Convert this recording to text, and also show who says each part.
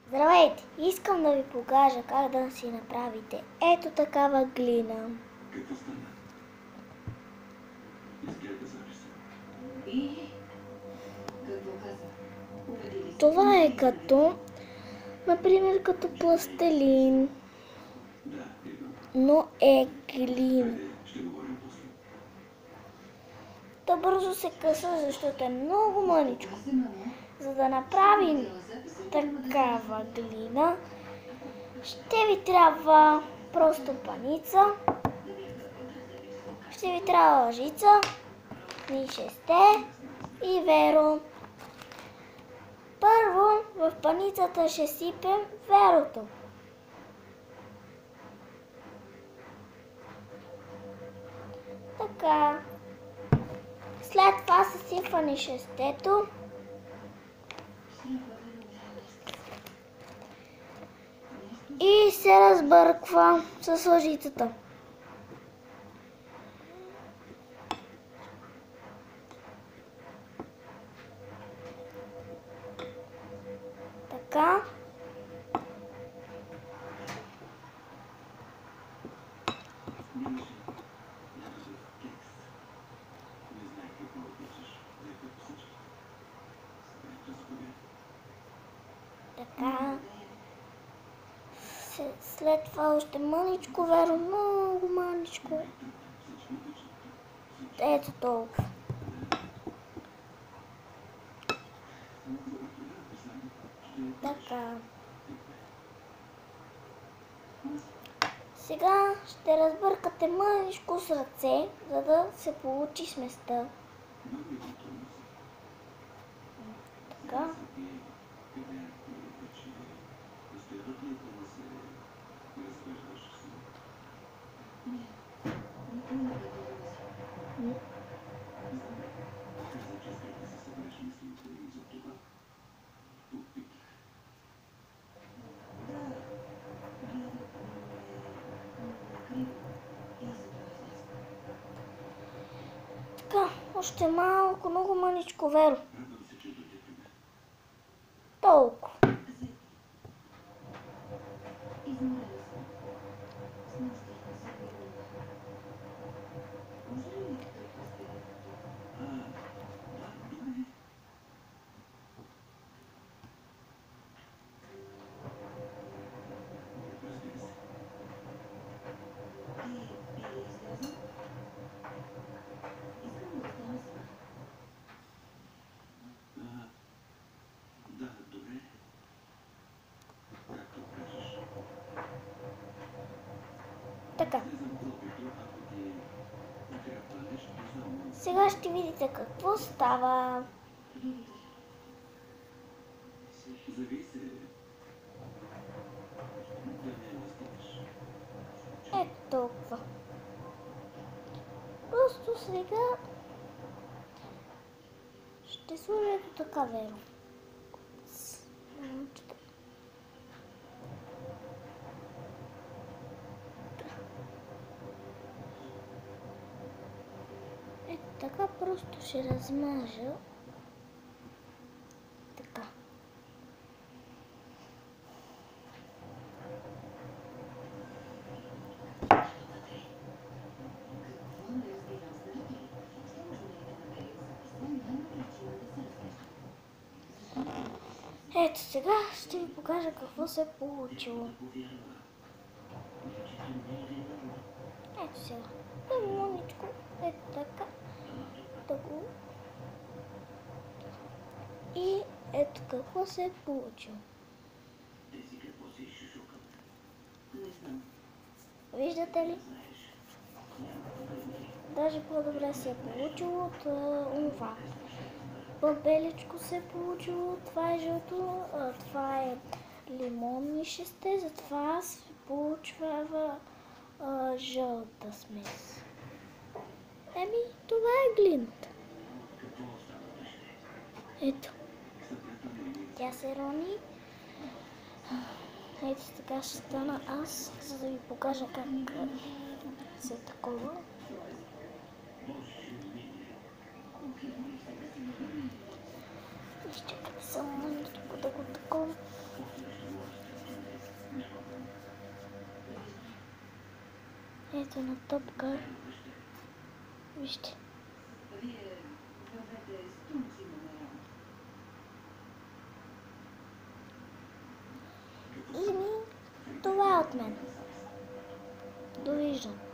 Speaker 1: Здравейте! Искам да ви покажа как да си направите ето такава глина.
Speaker 2: Какво стана? Изгледа зависа.
Speaker 3: И какво каза? Убеди ли се?
Speaker 1: Това е като, например, като пластелин,
Speaker 2: Да, идвам.
Speaker 1: но е глина.
Speaker 2: Хайде, ще говорим после.
Speaker 1: То бързо се къса, защото е много мъничко.
Speaker 3: Каза, мамо.
Speaker 1: За да направим такава глина, ще ви трябва просто паница, ще ви трябва лъжица, и шесте и веро. Първо в паницата ще сипем верото. Така. След това съсипване шестето. И се разбърква с лъжицата. Така. Така. След това още мъничко веро, много мъничко. Ето толкова. Така. Сега ще разбъркате мъничко с ръце, за да се получи сместа. Така. Така, още малко, много мъничко веро. Толкова. Така. Сега ще видите какво става. Ето толкова. Просто сега ще сложа ето така веро. Ето така просто ще размажа. Така. Ето сега ще ви покажа какво се е получило. Ето сега. Мъничко. Ето така. Тако. И ето какво се е получило. Виждате ли? Даже по-добре се е получило от това. По-беличко се е получило, това е жълто, това е лимонни шесте, затова се получава жълта смес. Еми, това е глината. Ето. Тя се рони. Ето така ще стана аз, за да ви покажа как се такова. Изчакайте само мъничко да го такова. Ето на топка. Вижте.
Speaker 3: Вие вървете струнци на рано.
Speaker 1: И това е от мен. Довиждане.